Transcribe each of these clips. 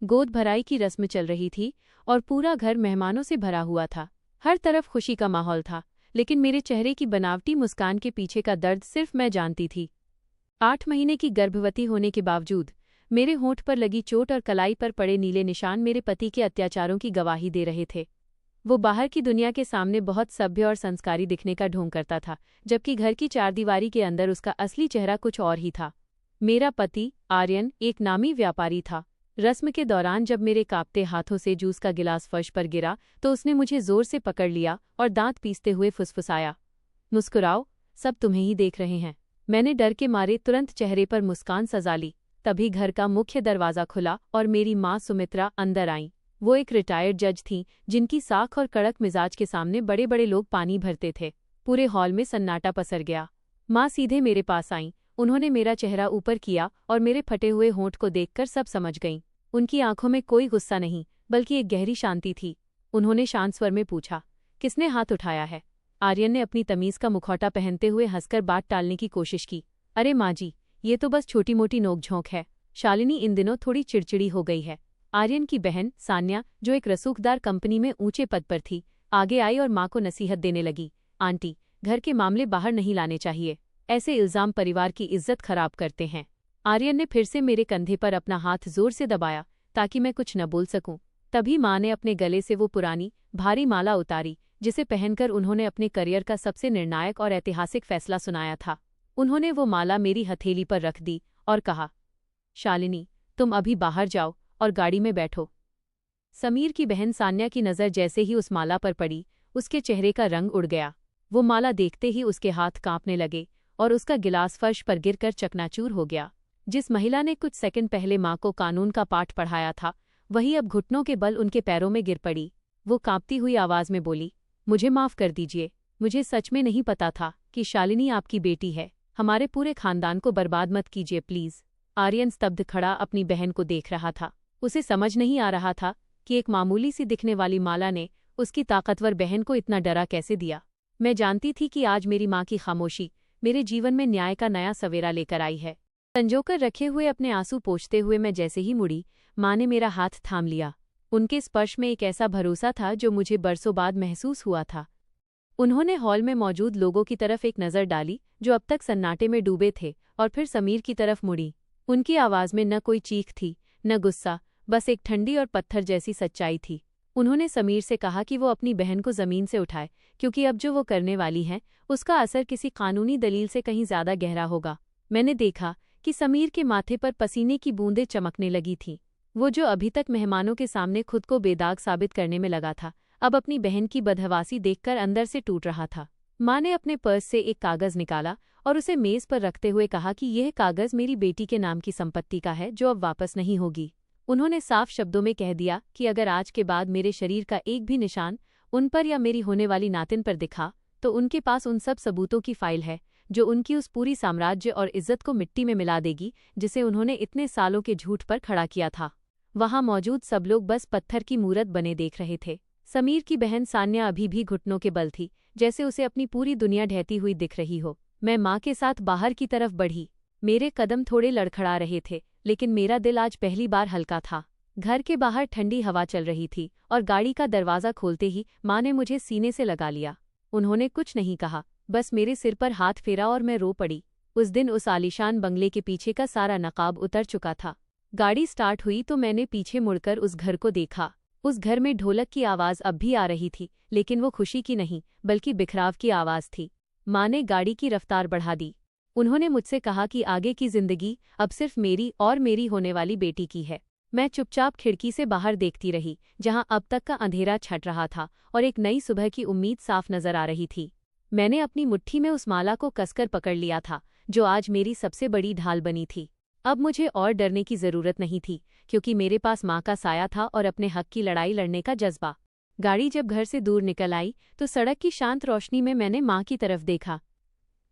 गोद भराई की रस्म चल रही थी और पूरा घर मेहमानों से भरा हुआ था। हर तरफ खुशी का माहौल था, लेकिन मेरे चेहरे की बनावटी मुस्कान के पीछे का दर्द सिर्फ मैं जानती थी। 8 महीने की गर्भवती होने के बावजूद मेरे होंठ पर लगी चोट और कलाई पर पड़े नीले निशान मेरे पति के अत्याचारों की गवाही दे रहे थे। वो बाहर की दुनिया के सामने बहुत सभ्य और संस्कारी दिखने का ढोंग करता था, जबकि घर की चारदीवारी के अंदर उसका असली चेहरा कुछ और ही था। मेरा पति आर्यन एक नामी व्यापारी था। रस्म के दौरान जब मेरे कांपते हाथों से जूस का गिलास फर्श पर गिरा तो उसने मुझे जोर से पकड़ लिया और दांत पीसते हुए फुसफुसाया, मुस्कुराओ, सब तुम्हें ही देख रहे हैं। मैंने डर के मारे तुरंत चेहरे पर मुस्कान सजा ली। तभी घर का मुख्य दरवाज़ा खुला और मेरी माँ सुमित्रा अंदर आईं। वो एक रिटायर्ड जज थीं, जिनकी साख और कड़क मिजाज के सामने बड़े बड़े लोग पानी भरते थे। पूरे हॉल में सन्नाटा पसर गया। माँ सीधे मेरे पास आईं। उन्होंने मेरा चेहरा ऊपर किया और मेरे फटे हुए होंठ को देखकर सब समझ गईं। उनकी आंखों में कोई गुस्सा नहीं, बल्कि एक गहरी शांति थी। उन्होंने शांत स्वर में पूछा, किसने हाथ उठाया है? आर्यन ने अपनी तमीज़ का मुखौटा पहनते हुए हंसकर बात टालने की कोशिश की। अरे माँ जी, ये तो बस छोटी मोटी नोकझोंक है। शालिनी इन दिनों थोड़ी चिड़चिड़ी हो गई है। आर्यन की बहन सान्या, जो एक रसूखदार कंपनी में ऊंचे पद पर थी, आगे आई और माँ को नसीहत देने लगी। आंटी, घर के मामले बाहर नहीं लाने चाहिए। ऐसे इल्जाम परिवार की इज्जत खराब करते हैं। आर्यन ने फिर से मेरे कंधे पर अपना हाथ जोर से दबाया ताकि मैं कुछ न बोल सकूं। तभी माँ ने अपने गले से वो पुरानी भारी माला उतारी, जिसे पहनकर उन्होंने अपने करियर का सबसे निर्णायक और ऐतिहासिक फैसला सुनाया था। उन्होंने वो माला मेरी हथेली पर रख दी और कहा, शालिनी, तुम अभी बाहर जाओ और गाड़ी में बैठो। समीर की बहन सान्या की नज़र जैसे ही उस माला पर पड़ी, उसके चेहरे का रंग उड़ गया। वो माला देखते ही उसके हाथ कांपने लगे और उसका गिलास फर्श पर गिरकर चकनाचूर हो गया। जिस महिला ने कुछ सेकंड पहले माँ को कानून का पाठ पढ़ाया था, वही अब घुटनों के बल उनके पैरों में गिर पड़ी। वो कांपती हुई आवाज़ में बोली, मुझे माफ़ कर दीजिए। मुझे सच में नहीं पता था कि शालिनी आपकी बेटी है। हमारे पूरे खानदान को बर्बाद मत कीजिए प्लीज़। आर्यन स्तब्ध खड़ा अपनी बहन को देख रहा था। उसे समझ नहीं आ रहा था कि एक मामूली सी दिखने वाली माला ने उसकी ताकतवर बहन को इतना डरा कैसे दिया। मैं जानती थी कि आज मेरी माँ की खामोशी मेरे जीवन में न्याय का नया सवेरा लेकर आई है। संजोकर रखे हुए अपने आंसू पोंछते हुए मैं जैसे ही मुड़ी, माँ ने मेरा हाथ थाम लिया। उनके स्पर्श में एक ऐसा भरोसा था जो मुझे बरसों बाद महसूस हुआ था। उन्होंने हॉल में मौजूद लोगों की तरफ एक नज़र डाली जो अब तक सन्नाटे में डूबे थे, और फिर समीर की तरफ मुड़ी। उनकी आवाज़ में न कोई चीख थी, न गुस्सा, बस एक ठंडी और पत्थर जैसी सच्चाई थी। उन्होंने समीर से कहा कि वो अपनी बहन को ज़मीन से उठाए, क्योंकि अब जो वो करने वाली हैं उसका असर किसी कानूनी दलील से कहीं ज़्यादा गहरा होगा। मैंने देखा कि समीर के माथे पर पसीने की बूंदें चमकने लगी थीं। वो जो अभी तक मेहमानों के सामने खुद को बेदाग साबित करने में लगा था, अब अपनी बहन की बदहवासी देखकर अंदर से टूट रहा था। माँ ने अपने पर्स से एक कागज़ निकाला और उसे मेज़ पर रखते हुए कहा कि यह कागज़ मेरी बेटी के नाम की संपत्ति का है, जो अब वापस नहीं होगी। उन्होंने साफ शब्दों में कह दिया कि अगर आज के बाद मेरे शरीर का एक भी निशान उन पर या मेरी होने वाली नातिन पर दिखा, तो उनके पास उन सब सबूतों की फाइल है जो उनकी उस पूरी साम्राज्य और इज्जत को मिट्टी में मिला देगी, जिसे उन्होंने इतने सालों के झूठ पर खड़ा किया था। वहां मौजूद सब लोग बस पत्थर की मूरत बने देख रहे थे। समीर की बहन सान्या अभी भी घुटनों के बल थी, जैसे उसे अपनी पूरी दुनिया ढहती हुई दिख रही हो। मैं माँ के साथ बाहर की तरफ बढ़ी। मेरे कदम थोड़े लड़खड़ा रहे थे, लेकिन मेरा दिल आज पहली बार हल्का था। घर के बाहर ठंडी हवा चल रही थी और गाड़ी का दरवाज़ा खोलते ही माँ ने मुझे सीने से लगा लिया। उन्होंने कुछ नहीं कहा, बस मेरे सिर पर हाथ फेरा और मैं रो पड़ी। उस दिन उस आलीशान बंगले के पीछे का सारा नकाब उतर चुका था। गाड़ी स्टार्ट हुई तो मैंने पीछे मुड़कर उस घर को देखा। उस घर में ढोलक की आवाज़ अब भी आ रही थी, लेकिन वो खुशी की नहीं, बल्कि बिखराव की आवाज़ थी। माँ ने गाड़ी की रफ्तार बढ़ा दी। उन्होंने मुझसे कहा कि आगे की जिंदगी अब सिर्फ मेरी और मेरी होने वाली बेटी की है। मैं चुपचाप खिड़की से बाहर देखती रही, जहां अब तक का अंधेरा छट रहा था और एक नई सुबह की उम्मीद साफ नजर आ रही थी। मैंने अपनी मुट्ठी में उस माला को कसकर पकड़ लिया था, जो आज मेरी सबसे बड़ी ढाल बनी थी। अब मुझे और डरने की ज़रूरत नहीं थी, क्योंकि मेरे पास माँ का साया था और अपने हक की लड़ाई लड़ने का जज्बा। गाड़ी जब घर से दूर निकल आई तो सड़क की शांत रोशनी में मैंने माँ की तरफ देखा।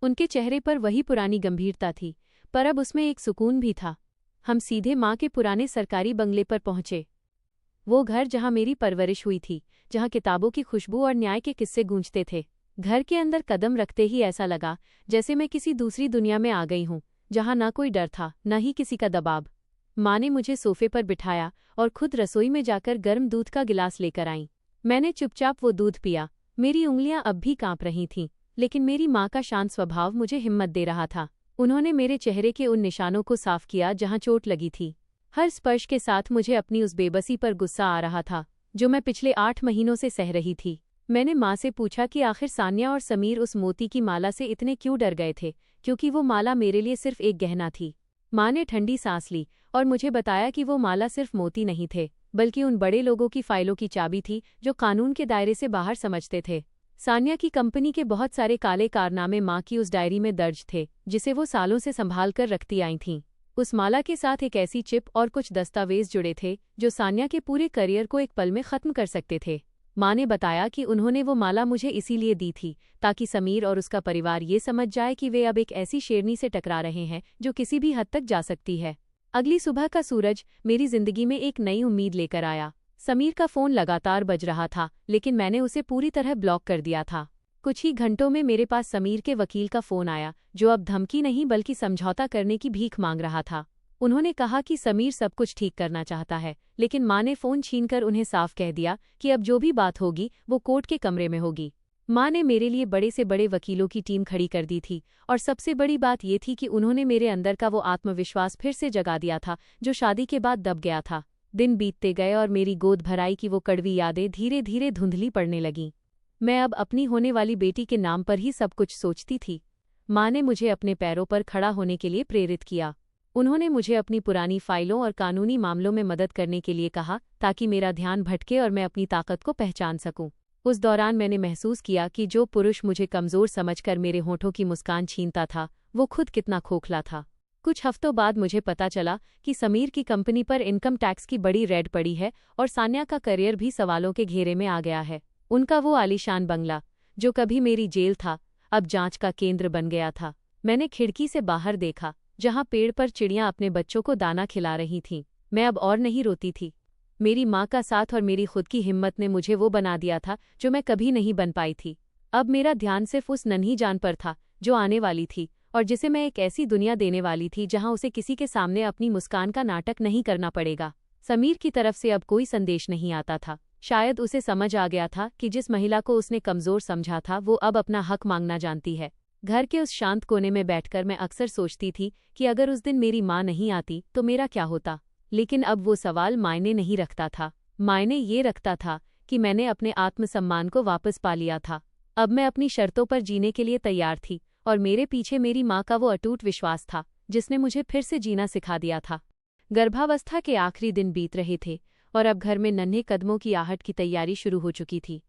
उनके चेहरे पर वही पुरानी गंभीरता थी, पर अब उसमें एक सुकून भी था। हम सीधे माँ के पुराने सरकारी बंगले पर पहुंचे। वो घर जहाँ मेरी परवरिश हुई थी, जहाँ किताबों की खुशबू और न्याय के किस्से गूंजते थे। घर के अंदर कदम रखते ही ऐसा लगा जैसे मैं किसी दूसरी दुनिया में आ गई हूँ, जहाँ ना कोई डर था, न ही किसी का दबाव। माँ ने मुझे सोफे पर बिठाया और खुद रसोई में जाकर गर्म दूध का गिलास लेकर आईं। मैंने चुपचाप वो दूध पिया। मेरी उंगलियां अब भी कांप रही थीं, लेकिन मेरी माँ का शांत स्वभाव मुझे हिम्मत दे रहा था। उन्होंने मेरे चेहरे के उन निशानों को साफ किया जहां चोट लगी थी। हर स्पर्श के साथ मुझे अपनी उस बेबसी पर गुस्सा आ रहा था जो मैं पिछले 8 महीनों से सह रही थी। मैंने माँ से पूछा कि आखिर सान्या और समीर उस मोती की माला से इतने क्यों डर गए थे, क्योंकि वो माला मेरे लिए सिर्फ एक गहना थी। माँ ने ठंडी सांस ली और मुझे बताया कि वो माला सिर्फ मोती नहीं थे, बल्कि उन बड़े लोगों की फाइलों की चाबी थी जो कानून के दायरे से बाहर समझते थे। सान्या की कंपनी के बहुत सारे काले कारनामे माँ की उस डायरी में दर्ज थे, जिसे वो सालों से संभाल कर रखती आई थीं। उस माला के साथ एक ऐसी चिप और कुछ दस्तावेज जुड़े थे जो सान्या के पूरे करियर को एक पल में खत्म कर सकते थे। माँ ने बताया कि उन्होंने वो माला मुझे इसीलिए दी थी ताकि समीर और उसका परिवार ये समझ जाए कि वे अब एक ऐसी शेरनी से टकरा रहे हैं जो किसी भी हद तक जा सकती है। अगली सुबह का सूरज मेरी जिंदगी में एक नई उम्मीद लेकर आया। समीर का फोन लगातार बज रहा था, लेकिन मैंने उसे पूरी तरह ब्लॉक कर दिया था। कुछ ही घंटों में मेरे पास समीर के वकील का फोन आया, जो अब धमकी नहीं बल्कि समझौता करने की भीख मांग रहा था। उन्होंने कहा कि समीर सब कुछ ठीक करना चाहता है, लेकिन माँ ने फोन छीनकर उन्हें साफ कह दिया कि अब जो भी बात होगी वो कोर्ट के कमरे में होगी। माँ ने मेरे लिए बड़े से बड़े वकीलों की टीम खड़ी कर दी थी, और सबसे बड़ी बात ये थी कि उन्होंने मेरे अंदर का वो आत्मविश्वास फिर से जगा दिया था जो शादी के बाद दब गया था। दिन बीतते गए और मेरी गोद भराई की वो कड़वी यादें धीरे धीरे धुंधली पड़ने लगीं। मैं अब अपनी होने वाली बेटी के नाम पर ही सब कुछ सोचती थी। माँ ने मुझे अपने पैरों पर खड़ा होने के लिए प्रेरित किया। उन्होंने मुझे अपनी पुरानी फाइलों और कानूनी मामलों में मदद करने के लिए कहा ताकि मेरा ध्यान भटके और मैं अपनी ताकत को पहचान सकूं। उस दौरान मैंने महसूस किया कि जो पुरुष मुझे कमज़ोर समझकर मेरे होठों की मुस्कान छीनता था, वो खुद कितना खोखला था। कुछ हफ्तों बाद मुझे पता चला कि समीर की कंपनी पर इनकम टैक्स की बड़ी रेड पड़ी है और सान्या का करियर भी सवालों के घेरे में आ गया है। उनका वो आलीशान बंगला, जो कभी मेरी जेल था, अब जांच का केंद्र बन गया था। मैंने खिड़की से बाहर देखा, जहां पेड़ पर चिड़ियां अपने बच्चों को दाना खिला रही थीं। मैं अब और नहीं रोती थी। मेरी माँ का साथ और मेरी खुद की हिम्मत ने मुझे वो बना दिया था जो मैं कभी नहीं बन पाई थी। अब मेरा ध्यान सिर्फ उस नन्ही जान पर था जो आने वाली थी और जिसे मैं एक ऐसी दुनिया देने वाली थी जहां उसे किसी के सामने अपनी मुस्कान का नाटक नहीं करना पड़ेगा। समीर की तरफ से अब कोई संदेश नहीं आता था। शायद उसे समझ आ गया था कि जिस महिला को उसने कमज़ोर समझा था वो अब अपना हक मांगना जानती है। घर के उस शांत कोने में बैठकर मैं अक्सर सोचती थी कि अगर उस दिन मेरी माँ नहीं आती तो मेरा क्या होता। लेकिन अब वो सवाल मायने नहीं रखता था। मायने ये रखता था कि मैंने अपने आत्मसम्मान को वापस पा लिया था। अब मैं अपनी शर्तों पर जीने के लिए तैयार थी और मेरे पीछे मेरी माँ का वो अटूट विश्वास था जिसने मुझे फिर से जीना सिखा दिया था। गर्भावस्था के आखिरी दिन बीत रहे थे और अब घर में नन्हे कदमों की आहट की तैयारी शुरू हो चुकी थी।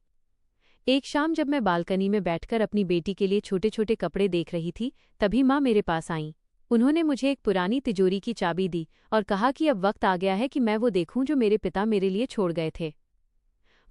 एक शाम जब मैं बालकनी में बैठकर अपनी बेटी के लिए छोटे छोटे कपड़े देख रही थी, तभी माँ मेरे पास आईं। उन्होंने मुझे एक पुरानी तिजोरी की चाबी दी और कहा कि अब वक्त आ गया है कि मैं वो देखूं जो मेरे पिता मेरे लिए छोड़ गए थे।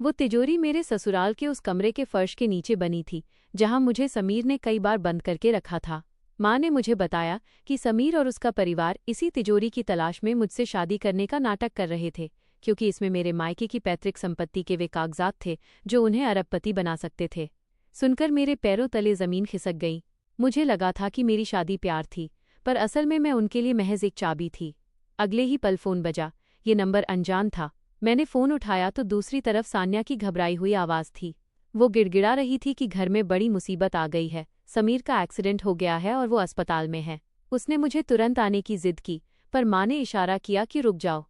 वो तिजोरी मेरे ससुराल के उस कमरे के फर्श के नीचे बनी थी जहां मुझे समीर ने कई बार बंद करके रखा था। माँ ने मुझे बताया कि समीर और उसका परिवार इसी तिजोरी की तलाश में मुझसे शादी करने का नाटक कर रहे थे, क्योंकि इसमें मेरे मायके की पैतृक संपत्ति के वे कागजात थे जो उन्हें अरबपति बना सकते थे। सुनकर मेरे पैरों तले जमीन खिसक गई। मुझे लगा था कि मेरी शादी प्यार थी, पर असल में मैं उनके लिए महज एक चाबी थी। अगले ही पल फोन बजा। ये नंबर अनजान था। मैंने फोन उठाया तो दूसरी तरफ सान्या की घबराई हुई आवाज़ थी। वो गिड़गिड़ा रही थी कि घर में बड़ी मुसीबत आ गई है, समीर का एक्सीडेंट हो गया है और वो अस्पताल में है। उसने मुझे तुरंत आने की जिद की, पर माँ ने इशारा किया कि रुक जाओ।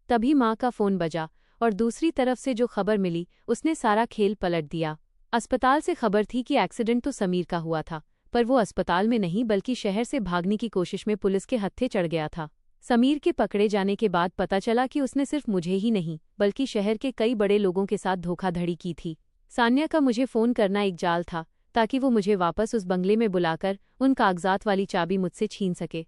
तभी माँ का फोन बजा और दूसरी तरफ से जो खबर मिली उसने सारा खेल पलट दिया। अस्पताल से खबर थी कि एक्सीडेंट तो समीर का हुआ था, पर वो अस्पताल में नहीं बल्कि शहर से भागने की कोशिश में पुलिस के हत्थे चढ़ गया था। समीर के पकड़े जाने के बाद पता चला कि उसने सिर्फ मुझे ही नहीं बल्कि शहर के कई बड़े लोगों के साथ धोखाधड़ी की थी। सान्या का मुझे फ़ोन करना एक जाल था ताकि वो मुझे वापस उस बंगले में बुलाकर उन कागजात वाली चाबी मुझसे छीन सके।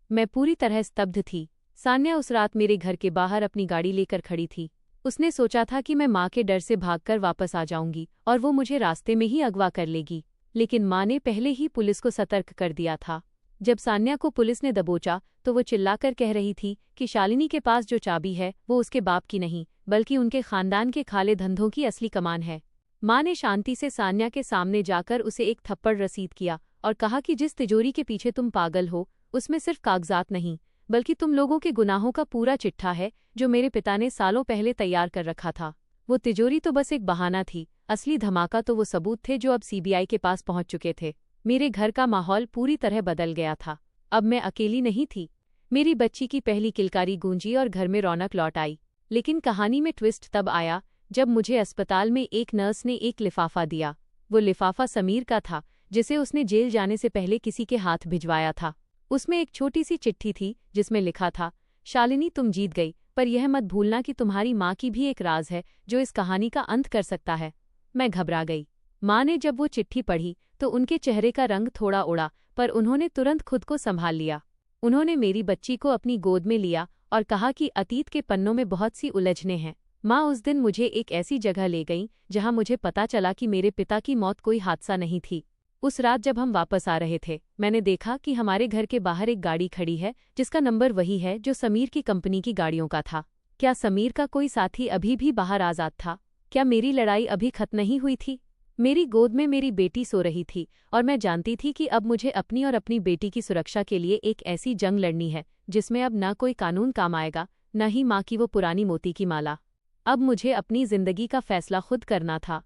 मैं पूरी तरह स्तब्ध थी। सान्या उस रात मेरे घर के बाहर अपनी गाड़ी लेकर खड़ी थी। उसने सोचा था कि मैं माँ के डर से भागकर वापस आ जाऊंगी और वो मुझे रास्ते में ही अगवा कर लेगी, लेकिन माँ ने पहले ही पुलिस को सतर्क कर दिया था। जब सान्या को पुलिस ने दबोचा तो वो चिल्लाकर कह रही थी कि शालिनी के पास जो चाबी है वो उसके बाप की नहीं बल्कि उनके खानदान के काले धंधों की असली कमान है। माँ ने शांति से सान्या के सामने जाकर उसे एक थप्पड़ रसीद किया और कहा कि जिस तिजोरी के पीछे तुम पागल हो उसमें सिर्फ कागजात नहीं बल्कि तुम लोगों के गुनाहों का पूरा चिट्ठा है जो मेरे पिता ने सालों पहले तैयार कर रखा था। वो तिजोरी तो बस एक बहाना थी, असली धमाका तो वो सबूत थे जो अब सीबीआई के पास पहुंच चुके थे। मेरे घर का माहौल पूरी तरह बदल गया था। अब मैं अकेली नहीं थी। मेरी बच्ची की पहली किलकारी गूंजी और घर में रौनक लौट आई। लेकिन कहानी में ट्विस्ट तब आया जब मुझे अस्पताल में एक नर्स ने एक लिफाफा दिया। वो लिफाफा समीर का था, जिसे उसने जेल जाने से पहले किसी के हाथ भिजवाया था। उसमें एक छोटी सी चिट्ठी थी जिसमें लिखा था, शालिनी तुम जीत गई, पर यह मत भूलना कि तुम्हारी माँ की भी एक राज है जो इस कहानी का अंत कर सकता है। मैं घबरा गई। माँ ने जब वो चिट्ठी पढ़ी तो उनके चेहरे का रंग थोड़ा उड़ा, पर उन्होंने तुरंत खुद को संभाल लिया। उन्होंने मेरी बच्ची को अपनी गोद में लिया और कहा कि अतीत के पन्नों में बहुत सी उलझनें हैं। माँ उस दिन मुझे एक ऐसी जगह ले गईं जहाँ मुझे पता चला कि मेरे पिता की मौत कोई हादसा नहीं थी। उस रात जब हम वापस आ रहे थे, मैंने देखा कि हमारे घर के बाहर एक गाड़ी खड़ी है जिसका नंबर वही है जो समीर की कंपनी की गाड़ियों का था। क्या समीर का कोई साथी अभी भी बाहर आजाद था? क्या मेरी लड़ाई अभी खत्म नहीं हुई थी? मेरी गोद में मेरी बेटी सो रही थी और मैं जानती थी कि अब मुझे अपनी और अपनी बेटी की सुरक्षा के लिए एक ऐसी जंग लड़नी है जिसमें अब न कोई कानून काम आएगा, न ही माँ की वो पुरानी मोती की माला। अब मुझे अपनी जिंदगी का फैसला खुद करना था।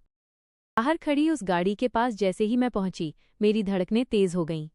बाहर खड़ी उस गाड़ी के पास जैसे ही मैं पहुंची, मेरी धड़कनें तेज हो गईं।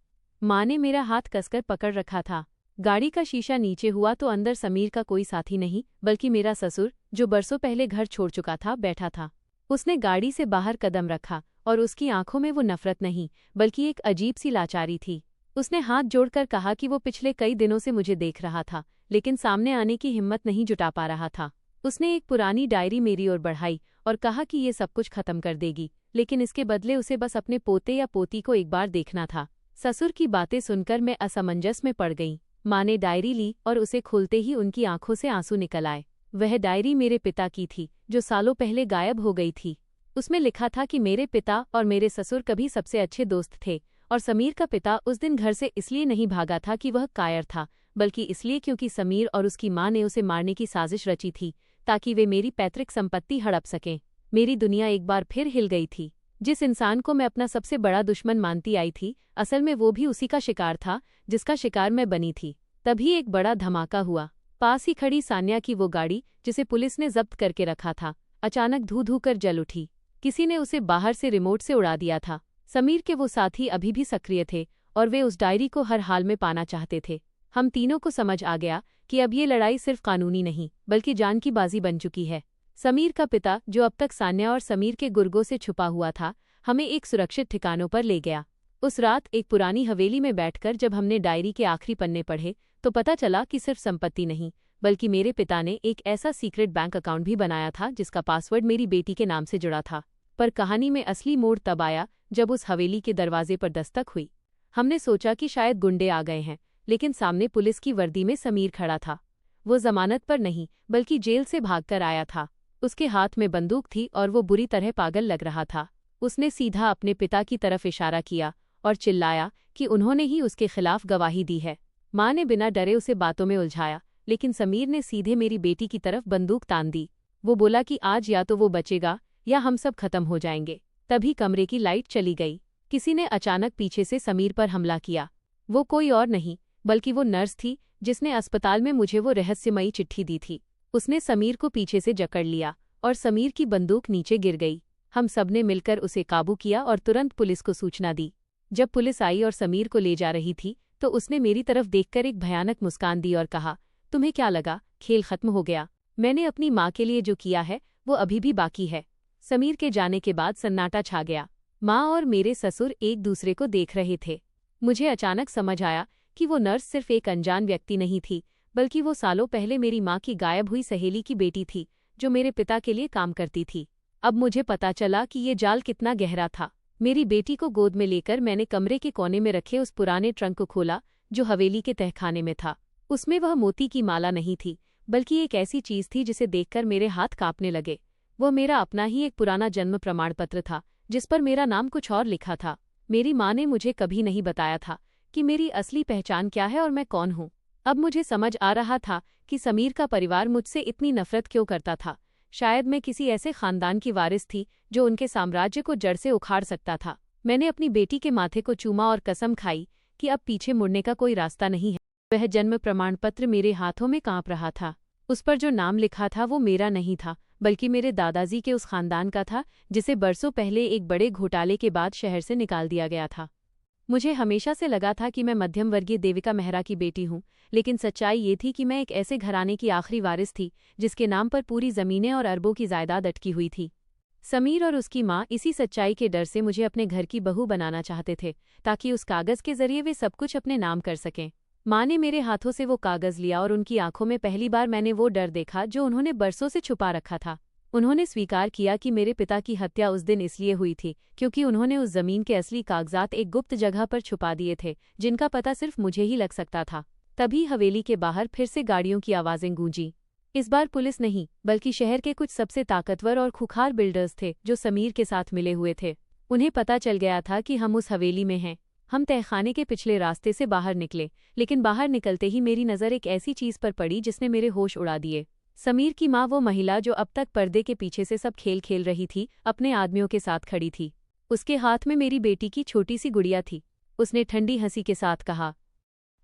माँ ने मेरा हाथ कसकर पकड़ रखा था। गाड़ी का शीशा नीचे हुआ तो अंदर समीर का कोई साथी नहीं, बल्कि मेरा ससुर, जो बरसों पहले घर छोड़ चुका था, बैठा था। उसने गाड़ी से बाहर कदम रखा और उसकी आंखों में वो नफरत नहीं, बल्कि एक अजीब सी लाचारी थी। उसने हाथ जोड़कर कहा कि वो पिछले कई दिनों से मुझे देख रहा था, लेकिन सामने आने की हिम्मत नहीं जुटा पा रहा था। उसने एक पुरानी डायरी मेरी ओर बढ़ाई और कहा कि ये सब कुछ खत्म कर देगी, लेकिन इसके बदले उसे बस अपने पोते या पोती को एक बार देखना था। ससुर की बातें सुनकर मैं असमंजस में पड़ गई। माँ ने डायरी ली और उसे खोलते ही उनकी आंखों से आंसू निकल आए। वह डायरी मेरे पिता की थी, जो सालों पहले गायब हो गई थी। उसमें लिखा था कि मेरे पिता और मेरे ससुर कभी सबसे अच्छे दोस्त थे, और समीर का पिता उस दिन घर से इसलिए नहीं भागा था कि वह कायर था, बल्कि इसलिए क्योंकि समीर और उसकी माँ ने उसे मारने की साजिश रची थी ताकि वे मेरी पैतृक संपत्ति हड़प सकें। मेरी दुनिया एक बार फिर हिल गई थी। जिस इंसान को मैं अपना सबसे बड़ा दुश्मन मानती आई थी, असल में वो भी उसी का शिकार था जिसका शिकार मैं बनी थी। तभी एक बड़ा धमाका हुआ। पास ही खड़ी सान्या की वो गाड़ी, जिसे पुलिस ने जब्त करके रखा था, अचानक धू धू कर जल उठी। किसी ने उसे बाहर से रिमोट से उड़ा दिया था। समीर के वो साथी अभी भी सक्रिय थे और वे उस डायरी को हर हाल में पाना चाहते थे। हम तीनों को समझ आ गया कि अब ये लड़ाई सिर्फ कानूनी नहीं, बल्कि जान की बाजी बन चुकी है। समीर का पिता, जो अब तक सान्या और समीर के गुर्गों से छुपा हुआ था, हमें एक सुरक्षित ठिकानों पर ले गया। उस रात एक पुरानी हवेली में बैठकर जब हमने डायरी के आखिरी पन्ने पढ़े तो पता चला कि सिर्फ संपत्ति नहीं, बल्कि मेरे पिता ने एक ऐसा सीक्रेट बैंक अकाउंट भी बनाया था जिसका पासवर्ड मेरी बेटी के नाम से जुड़ा था। पर कहानी में असली मोड़ तब आया जब उस हवेली के दरवाजे पर दस्तक हुई। हमने सोचा कि शायद गुंडे आ गए हैं, लेकिन सामने पुलिस की वर्दी में समीर खड़ा था। वो जमानत पर नहीं, बल्कि जेल से भागकर आया था। उसके हाथ में बंदूक थी और वो बुरी तरह पागल लग रहा था। उसने सीधा अपने पिता की तरफ इशारा किया और चिल्लाया कि उन्होंने ही उसके खिलाफ गवाही दी है। माँ ने बिना डरे उसे बातों में उलझाया, लेकिन समीर ने सीधे मेरी बेटी की तरफ बंदूक तान दी। वो बोला कि आज या तो वो बचेगा या हम सब खत्म हो जाएंगे। तभी कमरे की लाइट चली गई। किसी ने अचानक पीछे से समीर पर हमला किया। वो कोई और नहीं, बल्कि वो नर्स थी जिसने अस्पताल में मुझे वो रहस्यमयी चिट्ठी दी थी। उसने समीर को पीछे से जकड़ लिया और समीर की बंदूक नीचे गिर गई। हम सबने मिलकर उसे काबू किया और तुरंत पुलिस को सूचना दी। जब पुलिस आई और समीर को ले जा रही थी तो उसने मेरी तरफ देखकर एक भयानक मुस्कान दी और कहा, तुम्हें क्या लगा खेल खत्म हो गया? मैंने अपनी माँ के लिए जो किया है वो अभी भी बाकी है। समीर के जाने के बाद सन्नाटा छा गया। माँ और मेरे ससुर एक दूसरे को देख रहे थे। मुझे अचानक समझ आया कि वो नर्स सिर्फ एक अनजान व्यक्ति नहीं थी, बल्कि वो सालों पहले मेरी माँ की गायब हुई सहेली की बेटी थी, जो मेरे पिता के लिए काम करती थी। अब मुझे पता चला कि ये जाल कितना गहरा था। मेरी बेटी को गोद में लेकर मैंने कमरे के कोने में रखे उस पुराने ट्रंक को खोला जो हवेली के तहखाने में था। उसमें वह मोती की माला नहीं थी, बल्कि एक ऐसी चीज थी जिसे देखकर मेरे हाथ कांपने लगे। वह मेरा अपना ही एक पुराना जन्म प्रमाण पत्र था, जिस पर मेरा नाम कुछ और लिखा था। मेरी माँ ने मुझे कभी नहीं बताया था कि मेरी असली पहचान क्या है और मैं कौन हूँ। अब मुझे समझ आ रहा था कि समीर का परिवार मुझसे इतनी नफरत क्यों करता था। शायद मैं किसी ऐसे खानदान की वारिस थी जो उनके साम्राज्य को जड़ से उखाड़ सकता था। मैंने अपनी बेटी के माथे को चूमा और कसम खाई कि अब पीछे मुड़ने का कोई रास्ता नहीं है। वह जन्म प्रमाण पत्र मेरे हाथों में कांप रहा था। उस पर जो नाम लिखा था वो मेरा नहीं था, बल्कि मेरे दादाजी के उस खानदान का था जिसे बरसों पहले एक बड़े घोटाले के बाद शहर से निकाल दिया गया था। मुझे हमेशा से लगा था कि मैं मध्यम वर्गीय देविका मेहरा की बेटी हूँ, लेकिन सच्चाई ये थी कि मैं एक ऐसे घराने की आखिरी वारिस थी जिसके नाम पर पूरी जमीनें और अरबों की जायदाद अटकी हुई थी। समीर और उसकी माँ इसी सच्चाई के डर से मुझे अपने घर की बहू बनाना चाहते थे, ताकि उस कागज के जरिए वे सब कुछ अपने नाम कर सकें। माँ ने मेरे हाथों से वो कागज लिया और उनकी आंखों में पहली बार मैंने वो डर देखा जो उन्होंने बरसों से छुपा रखा था। उन्होंने स्वीकार किया कि मेरे पिता की हत्या उस दिन इसलिए हुई थी क्योंकि उन्होंने उस जमीन के असली कागजात एक गुप्त जगह पर छुपा दिए थे, जिनका पता सिर्फ मुझे ही लग सकता था। तभी हवेली के बाहर फिर से गाड़ियों की आवाजें गूंजी। इस बार पुलिस नहीं, बल्कि शहर के कुछ सबसे ताकतवर और खुखार बिल्डर्स थे जो समीर के साथ मिले हुए थे। उन्हें पता चल गया था कि हम उस हवेली में हैं। हम तहखाने के पिछले रास्ते से बाहर निकले, लेकिन बाहर निकलते ही मेरी नज़र एक ऐसी चीज पर पड़ी जिसने मेरे होश उड़ा दिए। समीर की माँ, वो महिला जो अब तक पर्दे के पीछे से सब खेल खेल रही थी, अपने आदमियों के साथ खड़ी थी। उसके हाथ में मेरी बेटी की छोटी सी गुड़िया थी। उसने ठंडी हंसी के साथ कहा,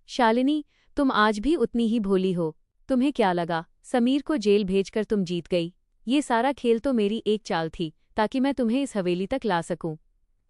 शालिनी, तुम आज भी उतनी ही भोली हो। तुम्हें क्या लगा समीर को जेल भेजकर तुम जीत गई? ये सारा खेल तो मेरी एक चाल थी, ताकि मैं तुम्हें इस हवेली तक ला सकूं।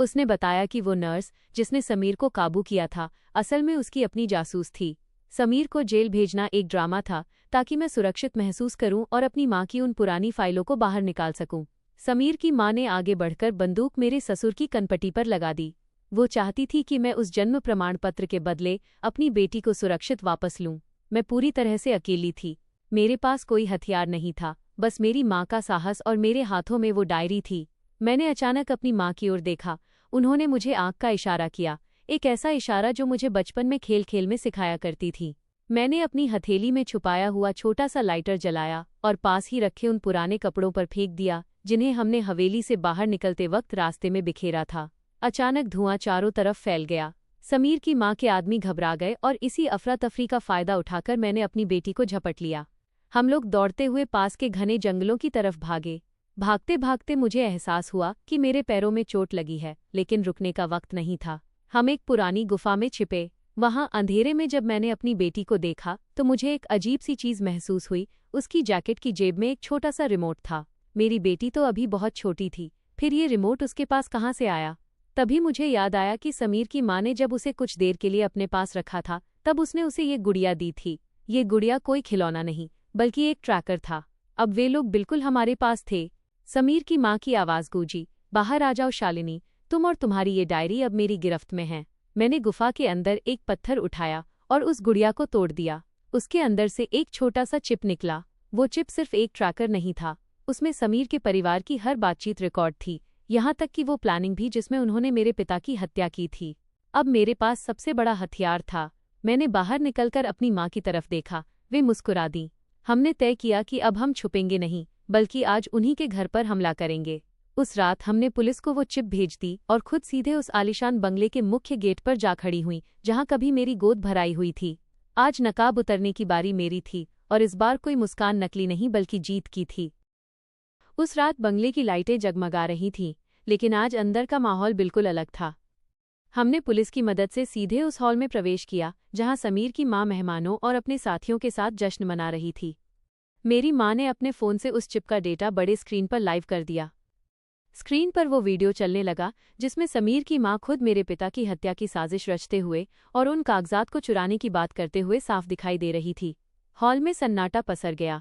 उसने बताया कि वो नर्स जिसने समीर को काबू किया था, असल में उसकी अपनी जासूस थी। समीर को जेल भेजना एक ड्रामा था, ताकि मैं सुरक्षित महसूस करूं और अपनी माँ की उन पुरानी फाइलों को बाहर निकाल सकूं। समीर की माँ ने आगे बढ़कर बंदूक मेरे ससुर की कनपटी पर लगा दी। वो चाहती थी कि मैं उस जन्म प्रमाण पत्र के बदले अपनी बेटी को सुरक्षित वापस लूं। मैं पूरी तरह से अकेली थी। मेरे पास कोई हथियार नहीं था, बस मेरी माँ का साहस और मेरे हाथों में वो डायरी थी। मैंने अचानक अपनी माँ की ओर देखा। उन्होंने मुझे आंख का इशारा किया, एक ऐसा इशारा जो मुझे बचपन में खेल खेल में सिखाया करती थी। मैंने अपनी हथेली में छुपाया हुआ छोटा सा लाइटर जलाया और पास ही रखे उन पुराने कपड़ों पर फेंक दिया जिन्हें हमने हवेली से बाहर निकलते वक्त रास्ते में बिखेरा था। अचानक धुआं चारों तरफ फैल गया। समीर की माँ के आदमी घबरा गए और इसी अफरा तफरी का फायदा उठाकर मैंने अपनी बेटी को झपट लिया। हम लोग दौड़ते हुए पास के घने जंगलों की तरफ भागे। भागते भागते मुझे एहसास हुआ कि मेरे पैरों में चोट लगी है, लेकिन रुकने का वक्त नहीं था। हम एक पुरानी गुफा में छिपे। वहां अंधेरे में जब मैंने अपनी बेटी को देखा तो मुझे एक अजीब सी चीज महसूस हुई। उसकी जैकेट की जेब में एक छोटा सा रिमोट था। मेरी बेटी तो अभी बहुत छोटी थी, फिर ये रिमोट उसके पास कहाँ से आया? तभी मुझे याद आया कि समीर की माँ ने जब उसे कुछ देर के लिए अपने पास रखा था, तब उसने उसे ये गुड़िया दी थी। ये गुड़िया कोई खिलौना नहीं, बल्कि एक ट्रैकर था। अब वे लोग बिल्कुल हमारे पास थे। समीर की माँ की आवाज गूंजी, बाहर आ जाओ शालिनी, तुम और तुम्हारी ये डायरी अब मेरी गिरफ्त में है। मैंने गुफा के अंदर एक पत्थर उठाया और उस गुड़िया को तोड़ दिया। उसके अंदर से एक छोटा सा चिप निकला। वो चिप सिर्फ एक ट्रैकर नहीं था, उसमें समीर के परिवार की हर बातचीत रिकॉर्ड थी, यहाँ तक कि वो प्लानिंग भी जिसमें उन्होंने मेरे पिता की हत्या की थी। अब मेरे पास सबसे बड़ा हथियार था। मैंने बाहर निकलकर अपनी माँ की तरफ देखा। वे मुस्कुरा दी। हमने तय किया कि अब हम छुपेंगे नहीं, बल्कि आज उन्हीं के घर पर हमला करेंगे। उस रात हमने पुलिस को वो चिप भेज दी और खुद सीधे उस आलीशान बंगले के मुख्य गेट पर जा खड़ी हुई जहां कभी मेरी गोद भराई हुई थी। आज नकाब उतरने की बारी मेरी थी और इस बार कोई मुस्कान नकली नहीं बल्कि जीत की थी। उस रात बंगले की लाइटें जगमगा रही थीं, लेकिन आज अंदर का माहौल बिल्कुल अलग था। हमने पुलिस की मदद से सीधे उस हॉल में प्रवेश किया जहां समीर की माँ मेहमानों और अपने साथियों के साथ जश्न मना रही थी। मेरी माँ ने अपने फ़ोन से उस चिप का डेटा बड़े स्क्रीन पर लाइव कर दिया। स्क्रीन पर वो वीडियो चलने लगा जिसमें समीर की माँ खुद मेरे पिता की हत्या की साजिश रचते हुए और उन कागजात को चुराने की बात करते हुए साफ दिखाई दे रही थी। हॉल में सन्नाटा पसर गया।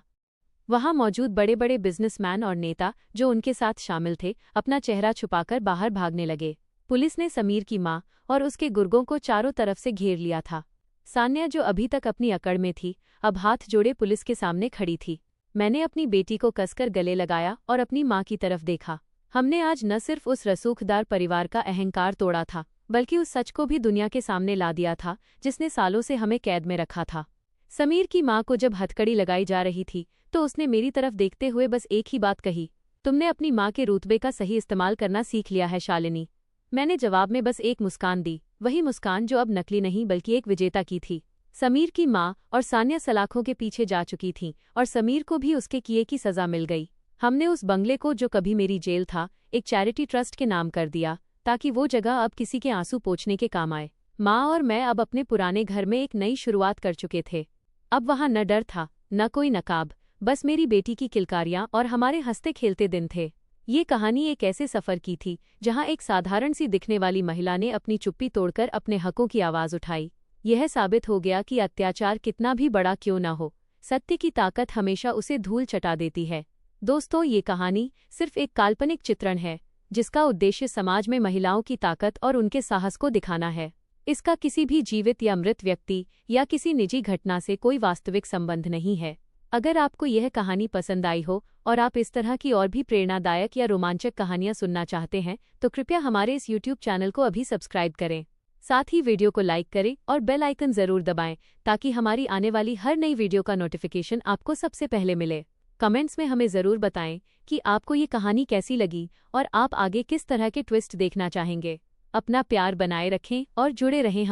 वहां मौजूद बड़े बड़े बिजनेसमैन और नेता जो उनके साथ शामिल थे, अपना चेहरा छुपाकर बाहर भागने लगे। पुलिस ने समीर की माँ और उसके गुर्गों को चारों तरफ से घेर लिया था। सान्या, जो अभी तक अपनी अकड़ में थी, अब हाथ जोड़े पुलिस के सामने खड़ी थी। मैंने अपनी बेटी को कसकर गले लगाया और अपनी माँ की तरफ देखा। हमने आज न सिर्फ उस रसूखदार परिवार का अहंकार तोड़ा था, बल्कि उस सच को भी दुनिया के सामने ला दिया था जिसने सालों से हमें कैद में रखा था। समीर की माँ को जब हथकड़ी लगाई जा रही थी तो उसने मेरी तरफ देखते हुए बस एक ही बात कही, तुमने अपनी माँ के रुतबे का सही इस्तेमाल करना सीख लिया है शालिनी। मैंने जवाब में बस एक मुस्कान दी, वही मुस्कान जो अब नकली नहीं बल्कि एक विजेता की थी। समीर की माँ और सान्या सलाखों के पीछे जा चुकी थीं और समीर को भी उसके किए की सजा मिल गई। हमने उस बंगले को, जो कभी मेरी जेल था, एक चैरिटी ट्रस्ट के नाम कर दिया ताकि वो जगह अब किसी के आंसू पोंछने के काम आए। माँ और मैं अब अपने पुराने घर में एक नई शुरुआत कर चुके थे। अब वहाँ न डर था, न कोई नकाब, बस मेरी बेटी की किलकारियाँ और हमारे हंसते खेलते दिन थे। ये कहानी एक ऐसे सफ़र की थी जहाँ एक साधारण सी दिखने वाली महिला ने अपनी चुप्पी तोड़कर अपने हकों की आवाज़ उठाई। यह साबित हो गया कि अत्याचार कितना भी बड़ा क्यों न हो, सत्य की ताकत हमेशा उसे धूल चटा देती है। दोस्तों, ये कहानी सिर्फ एक काल्पनिक चित्रण है जिसका उद्देश्य समाज में महिलाओं की ताकत और उनके साहस को दिखाना है। इसका किसी भी जीवित या मृत व्यक्ति या किसी निजी घटना से कोई वास्तविक संबंध नहीं है। अगर आपको यह कहानी पसंद आई हो और आप इस तरह की और भी प्रेरणादायक या रोमांचक कहानियां सुनना चाहते हैं तो कृपया हमारे इस YouTube चैनल को अभी सब्सक्राइब करें। साथ ही वीडियो को लाइक करें और बेल आइकन ज़रूर दबाएं ताकि हमारी आने वाली हर नई वीडियो का नोटिफिकेशन आपको सबसे पहले मिले। कमेंट्स में हमें ज़रूर बताएं कि आपको ये कहानी कैसी लगी और आप आगे किस तरह के ट्विस्ट देखना चाहेंगे। अपना प्यार बनाए रखें और जुड़े रहें।